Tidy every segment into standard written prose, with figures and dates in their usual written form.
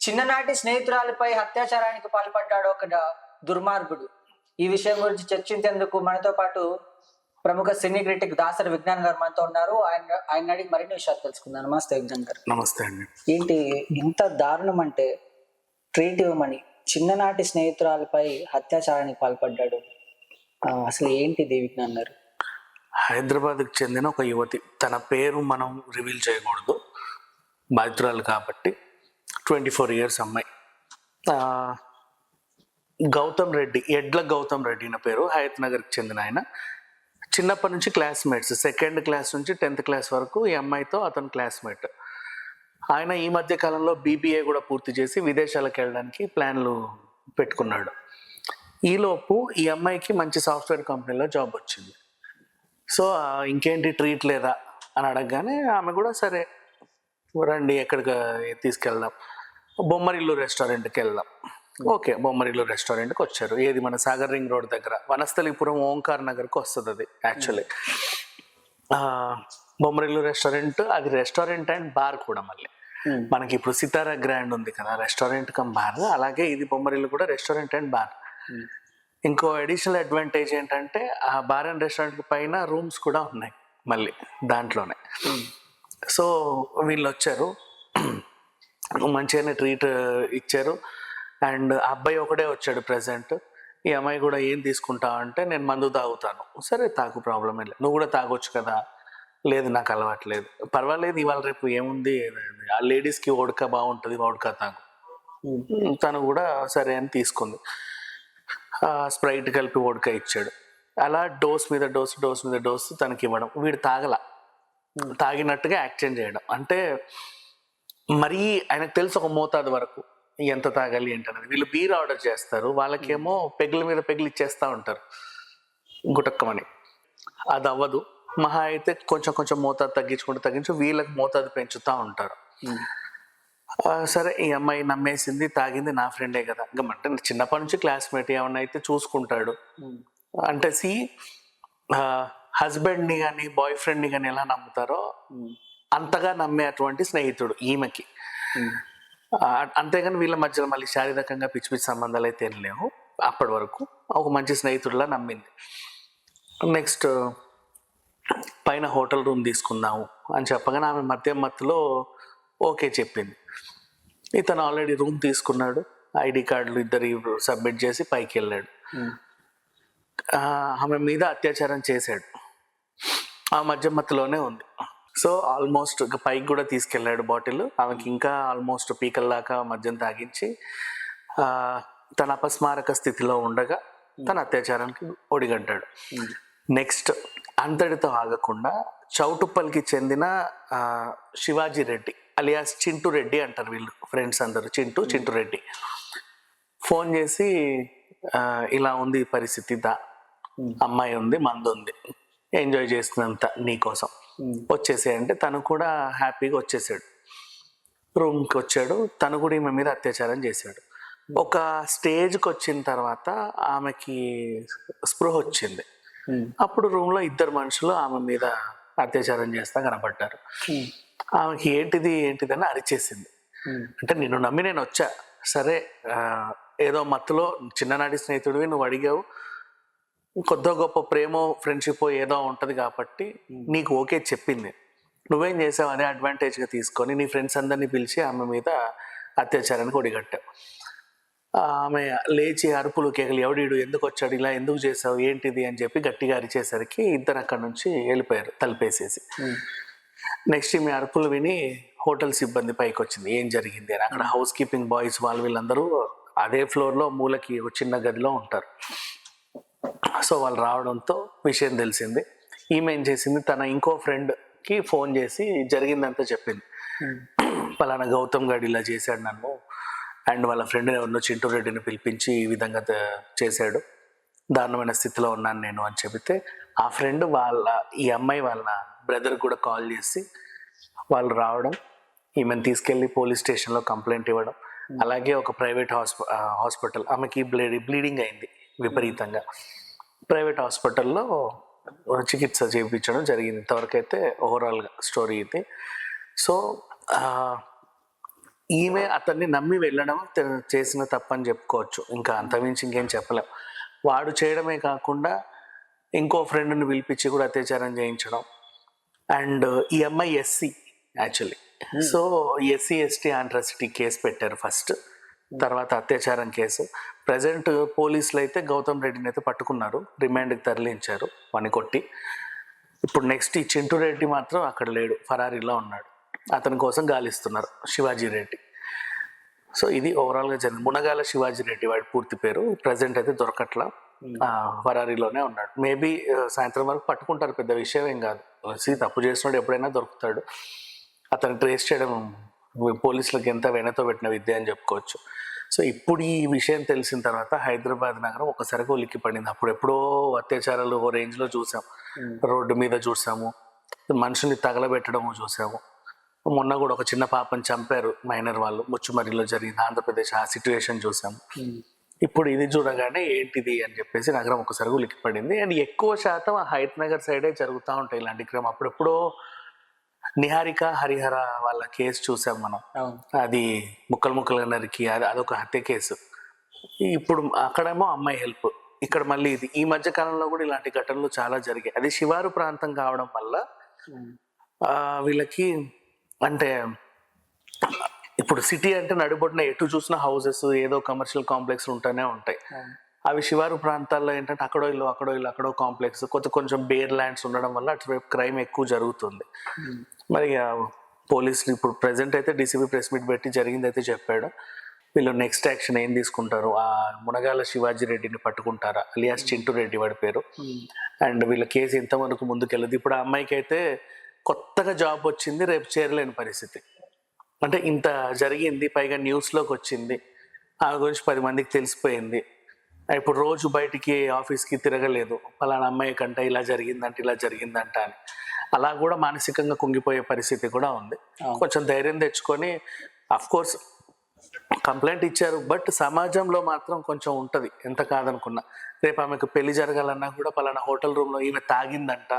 చిన్ననాటి స్నేహితురాలిపై అత్యాచారానికి పాల్పడ్డాడు ఒక దుర్మార్గుడు. ఈ విషయం గురించి చర్చించేందుకు మనతో పాటు ప్రముఖ సినీ క్రిటిక్ దాసరి విజ్ఞాన్ గారు మనతో ఉన్నారు. ఆయన అడిగి మరిన్ని విషయాలు తెలుసుకుందాం. నమస్తే విజ్ఞాన్ గారు. నమస్తే అండి. ఏంటి ఇంత దారుణం అంటే, ట్రీట్ ఇవ్వమని చిన్ననాటి స్నేహితురాలిపై అత్యాచారానికి పాల్పడ్డాడు. అసలు ఏంటిది విజ్ఞాన్ గారు? హైదరాబాద్కి చెందిన ఒక యువతి, తన పేరు మనం రివీల్ చేయకూడదు, బాధితురాలు కాబట్టి, 24 years అమ్మాయి. గౌతమ్ రెడ్డి, ఎడ్ల గౌతమ్ రెడ్డి నా పేరు, హయత్ నగర్కి చెందిన ఆయన. చిన్నప్పటి నుంచి క్లాస్మేట్స్, 2nd class నుంచి 10th class వరకు ఈ అమ్మాయితో అతను క్లాస్మేట్. ఆయన ఈ మధ్య కాలంలో BBA కూడా పూర్తి చేసి విదేశాలకు వెళ్ళడానికి ప్లాన్లు పెట్టుకున్నాడు. ఈలోపు ఈ అమ్మాయికి మంచి సాఫ్ట్వేర్ కంపెనీలో జాబ్ వచ్చింది. సో ఇంకేంటి ట్రీట్ లేదా అని అడగగానే ఆమె కూడా సరే రండి ఎక్కడికి తీసుకెళ్దాం, బొమ్మరిల్లు రెస్టారెంట్కి వెళ్దాం. ఓకే, బొమ్మరిల్లు రెస్టారెంట్కి వచ్చారు. ఏది మన సాగర్ రింగ్ రోడ్ దగ్గర, వనస్థలిపురం ఓంకార్ నగర్కి వస్తుంది అది యాక్చువల్లీ. బొమ్మరిల్లు రెస్టారెంట్, అది రెస్టారెంట్ అండ్ బార్ కూడా. మళ్ళీ మనకి ఇప్పుడు సితారా గ్రాండ్ ఉంది కదా, రెస్టారెంట్ కమ్ బార్, అలాగే ఇది బొమ్మరిల్లు కూడా రెస్టారెంట్ అండ్ బార్. ఇంకో అడిషనల్ అడ్వాంటేజ్ ఏంటంటే ఆ బార్ అండ్ రెస్టారెంట్ పైన రూమ్స్ కూడా ఉన్నాయి మళ్ళీ దాంట్లోనే. సో వీళ్ళు వచ్చారు, మంచిగానే ట్రీట్ ఇచ్చారు. అండ్ అబ్బాయి ఒకడే వచ్చాడు ప్రెసెంట్. ఈ అమ్మాయి కూడా ఏం తీసుకుంటావు అంటే, నేను మందు తాగుతాను. సరే తాగు, ప్రాబ్లం ఏం లేదు, నువ్వు కూడా తాగొచ్చు కదా. లేదు నాకు అలవాట్లేదు. పర్వాలేదు, ఇవాళ రేపు ఏముంది, ఆ లేడీస్కి వోడ్కా బాగుంటుంది, వోడ్కా తాగు. తను కూడా సరే అని తీసుకుంది. స్ప్రైట్ కలిపి వోడ్కా ఇచ్చాడు. అలా డోస్ మీద డోస్, డోస్ మీద డోస్ తనకి ఇవ్వడం. వీడు తాగినట్టుగా యాక్షన్ చేయడం. అంటే మరీ ఆయనకు తెలుసు ఒక మోతాదు వరకు ఎంత తాగాలి ఏంటనేది. వీళ్ళు బీర్ ఆర్డర్ చేస్తారు, వాళ్ళకేమో పెగ్గుల మీద పెగ్గులు ఇచ్చేస్తూ ఉంటారు గుటక్కమని. అది అవ్వదు. మహా అయితే కొంచెం కొంచెం మోతాదు తగ్గించి వీళ్ళకి మోతాదు పెంచుతూ ఉంటారు. సరే ఈ అమ్మాయి నమ్మేసింది, తాగింది, నా ఫ్రెండే కదా. అంటే చిన్నప్పటి నుంచి క్లాస్మేట్, ఏమన్నా అయితే చూసుకుంటాడు. అంటే హస్బెండ్ని కానీ బాయ్ ఫ్రెండ్ని కానీ ఎలా నమ్ముతారో అంతగా నమ్మే అటువంటి స్నేహితుడు ఈమెకి. అంతేగాని వీళ్ళ మధ్యలో మళ్ళీ శారీరకంగా పిచ్చి పిచ్చి సంబంధాలు అయితే ఏం లేవు. అప్పటి వరకు ఒక మంచి స్నేహితుడిలా నమ్మింది. నెక్స్ట్ పైన హోటల్ రూమ్ తీసుకుందాము అని చెప్పగానే ఆమె మత్తులో ఓకే చెప్పింది. ఇతను ఆల్రెడీ రూమ్ తీసుకున్నాడు, ID కార్డులు ఇద్దరు సబ్మిట్ చేసి పైకి వెళ్ళాడు. ఆమె మీద అత్యాచారం చేశాడు. ఆ మత్తులోనే ఉంది. సో ఆల్మోస్ట్ పైకి కూడా తీసుకెళ్ళాడు బాటిల్. ఆమెకి ఇంకా ఆల్మోస్ట్ పీకల దాకా మద్యం తాగించి తన అపస్మారక స్థితిలో ఉండగా తన అత్యాచారానికి ఒడిగడ్డాడు. నెక్స్ట్ అంతటితో ఆగకుండా చౌటుప్పల్కి చెందిన శివాజీ రెడ్డి అలియాస్ చింటూ రెడ్డి అంటారు వీళ్ళు ఫ్రెండ్స్ అందరూ, చింటూ రెడ్డి, ఫోన్ చేసి ఇలా ఉంది పరిస్థితి, అమ్మాయి ఉంది, మందు ఉంది, ఎంజాయ్ చేసినంత నీకోసం వచ్చేసేయంటే తను కూడా హ్యాపీగా వచ్చేసాడు. రూమ్కి వచ్చాడు. తను కూడా ఈమె మీద అత్యాచారం చేశాడు. ఒక స్టేజ్కి వచ్చిన తర్వాత ఆమెకి స్పృహ వచ్చింది. అప్పుడు రూమ్లో ఇద్దరు మనుషులు ఆమె మీద అత్యాచారం చేస్తా కనపడ్డారు. ఆమెకి ఏంటిది అని అరిచేసింది. అంటే నిన్ను నమ్మి నేను వచ్చా, సరే ఏదో మత్తులో చిన్ననాటి స్నేహితుడివి, నువ్వు అడిగావు, కొద్ది గొప్ప ప్రేమో ఫ్రెండ్షిప్ ఏదో ఉంటుంది కాబట్టి నీకు ఓకే చెప్పింది. నువ్వేం చేసావు, అదే అడ్వాంటేజ్గా తీసుకొని నీ ఫ్రెండ్స్ అందరినీ పిలిచి ఆమె మీద అత్యాచారానికి ఒడిగట్టావు. ఆమె లేచి అరుపులు కేకలు, ఎవడీడు, ఎందుకు వచ్చాడు, ఇలా ఎందుకు చేసావు, ఏంటిది అని చెప్పి గట్టిగా అరిచేసరికి ఇద్దరు అక్కడి నుంచి వెళ్ళిపోయారు తలుపేసేసి. నెక్స్ట్ ఈమె అరుపులు విని హోటల్ సిబ్బంది పైకి వచ్చింది, ఏం జరిగింది అని. అక్కడ హౌస్ కీపింగ్ బాయ్స్ వీళ్ళందరూ అదే ఫ్లోర్లో మూలకి ఒక చిన్న గదిలో ఉంటారు. సో వాళ్ళు రావడంతో విషయం తెలిసింది. ఈమె ఏం చేసింది, తన ఇంకో ఫ్రెండ్కి ఫోన్ చేసి జరిగిందంతా చెప్పింది. పలానా గౌతమ్ గారు ఇలా చేశాడు నన్ను, అండ్ వాళ్ళ ఫ్రెండ్ ఎవరినో చింటూ రెడ్డిని పిలిపించి ఈ విధంగా చేశాడు, దారుణమైన స్థితిలో ఉన్నాను నేను అని చెబితే, ఆ ఫ్రెండ్ ఈ అమ్మాయి వాళ్ళ బ్రదర్ కూడా కాల్ చేసి వాళ్ళు రావడం, ఈమెను తీసుకెళ్ళి పోలీస్ స్టేషన్లో కంప్లైంట్ ఇవ్వడం. అలాగే ఒక ప్రైవేట్ హాస్పిటల్, ఆమెకి బ్లీడింగ్ అయింది విపరీతంగా, ప్రైవేట్ హాస్పిటల్లో చికిత్స చేయించడం జరిగింది. ఇంతవరకు అయితే ఓవరాల్గా స్టోరీ ఇది. సో ఈమె అతన్ని నమ్మి వెళ్ళడం చేసిన తప్పని చెప్పుకోవచ్చు. ఇంకా అంతమించి ఇంకేం చెప్పలేం. వాడు చేయడమే కాకుండా ఇంకో ఫ్రెండ్ని పిలిపించి కూడా అత్యాచారం చేయించడం. అండ్ ఈ అమ్మాయి SC actually. So SC ST atrocity case పెట్టారు ఫస్ట్, తర్వాత అత్యాచారం కేసు. ప్రజెంట్ పోలీసులు అయితే గౌతమ్ రెడ్డిని అయితే పట్టుకున్నారు, రిమాండ్కి తరలించారు వాని కొట్టి. ఇప్పుడు నెక్స్ట్ ఈ చింటూ రెడ్డి మాత్రం అక్కడ లేడు, ఫరారీలో ఉన్నాడు. అతని కోసం గాలిస్తున్నారు శివాజీ రెడ్డి. సో ఇది ఓవరాల్గా జరిగింది. మునగాల శివాజీ రెడ్డి వాడి పూర్తి పేరు. ప్రజెంట్ అయితే దొరకట్లా, ఫరారీలోనే ఉన్నాడు. మేబీ సాయంత్రం వరకు పట్టుకుంటారు, పెద్ద విషయం ఏం కాదు. తప్పు చేసినాడు ఎప్పుడైనా దొరుకుతాడు. అతను ట్రేస్ చేయడం పోలీసులకు ఎంత వెనతో పెట్టిన విద్య అని చెప్పుకోవచ్చు. సో ఇప్పుడు ఈ విషయం తెలిసిన తర్వాత హైదరాబాద్ నగరం ఒకసారిగా ఉలిక్కి పడింది. అప్పుడు ఎప్పుడో అత్యాచారాలు ఓ రేంజ్లో చూసాం, రోడ్డు మీద చూసాము, మనుషుల్ని తగలబెట్టడము చూసాము. మొన్న కూడా ఒక చిన్న పాపని చంపారు మైనర్ వాళ్ళు, ముచ్చుమరిలో జరిగింది ఆంధ్రప్రదేశ్. ఆ సిచ్యువేషన్ చూసాము. ఇప్పుడు ఇది చూడగానే ఏంటిది అని చెప్పేసి నగరం ఒకసారి ఉలిక్కిపడింది. అండ్ ఎక్కువ శాతం ఆ హైత్ నగర్ సైడే జరుగుతూ ఉంటాయి ఇలాంటి క్రమం. అప్పుడెప్పుడో నిహారిక హరిహర వాళ్ళ కేసు చూసాం మనం, అది ముక్కలు ముక్కలుగా నరికి, అదొక హత్య కేసు. ఇప్పుడు అక్కడేమో అమ్మాయి హెల్ప్, ఇక్కడ మళ్ళీ ఇది. ఈ మధ్య కాలంలో కూడా ఇలాంటి ఘటనలు చాలా జరిగాయి. అది శివారు ప్రాంతం కావడం వల్ల వీళ్ళకి, అంటే ఇప్పుడు సిటీ అంటే నడిబొడ్డున ఎటు చూసిన హౌసెస్, ఏదో కమర్షియల్ కాంప్లెక్స్ ఉంటూనే ఉంటాయి. అవి శివారు ప్రాంతాల్లో ఏంటంటే అక్కడో ఇల్లు అక్కడో కాంప్లెక్స్, కొంచెం బేర్ ల్యాండ్స్ ఉండడం వల్ల అటువైపు క్రైమ్ ఎక్కువ జరుగుతుంది. మరి పోలీసులు ఇప్పుడు ప్రెసెంట్ అయితే డీసీపీ ప్రెస్ మీట్ పెట్టి జరిగింది అయితే చెప్పాడు. వీళ్ళు నెక్స్ట్ యాక్షన్ ఏం తీసుకుంటారు, ఆ మునగాల శివాజీ రెడ్డిని పట్టుకుంటారా, అలియాస్ చింటూ రెడ్డి వాడి పేరు. అండ్ వీళ్ళ కేసు ఎంతవరకు ముందుకెళ్ళదు. ఇప్పుడు ఆ అమ్మాయికి అయితే కొత్తగా జాబ్ వచ్చింది, రేపు చేరలేని పరిస్థితి. అంటే ఇంత జరిగింది, పైగా న్యూస్లోకి వచ్చింది, ఆ గురించి 10 మందికి తెలిసిపోయింది. ఇప్పుడు రోజు బయటికి ఆఫీస్కి తిరగలేదు, పలానా అమ్మాయి కంట ఇలా జరిగిందంట అని. అలా కూడా మానసికంగా కుంగిపోయే పరిస్థితి కూడా ఉంది. కొంచెం ధైర్యం తెచ్చుకొని, అఫ్కోర్స్ కంప్లైంట్ ఇచ్చారు, బట్ సమాజంలో మాత్రం కొంచెం ఉంటుంది ఎంత కాదనుకున్నా. రేపు ఆమెకు పెళ్లి జరగాలన్నా కూడా పలానా హోటల్ రూమ్లో ఈమె తాగిందంట,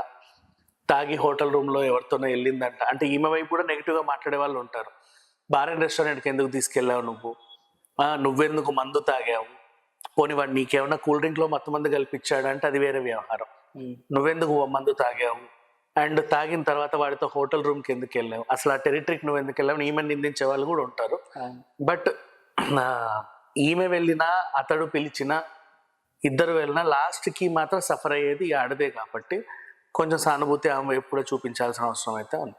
తాగి హోటల్ రూమ్లో ఎవరితోనో వెళ్ళిందంట అంటే ఈమె వైపు కూడా నెగిటివ్గా మాట్లాడే వాళ్ళు ఉంటారు. బార్ అండ్ రెస్టారెంట్కి ఎందుకు తీసుకెళ్ళావు నువ్వెందుకు మందు తాగావు, పోనీ వాడు నీకేమన్నా కూల్ డ్రింక్లో మొత్తం మంది కల్పించాడు అంటే అది వేరే వ్యవహారం. నువ్వెందుకు మందు తాగావు, అండ్ తాగిన తర్వాత వాడితో హోటల్ రూమ్కి ఎందుకు వెళ్ళావు, అసలు ఆ టెరిటరీకి నువ్వు ఎందుకు వెళ్ళావు, ఈమె నిందించే వాళ్ళు కూడా ఉంటారు. బట్ ఈమె వెళ్ళినా అతడు పిలిచినా ఇద్దరు వెళ్ళినా లాస్ట్కి మాత్రం సఫర్ అయ్యేది ఆడదే. కాబట్టి కొంచెం సానుభూతి ఆమె వైపు కూడా చూపించాల్సిన అవసరం అయితే ఉంది.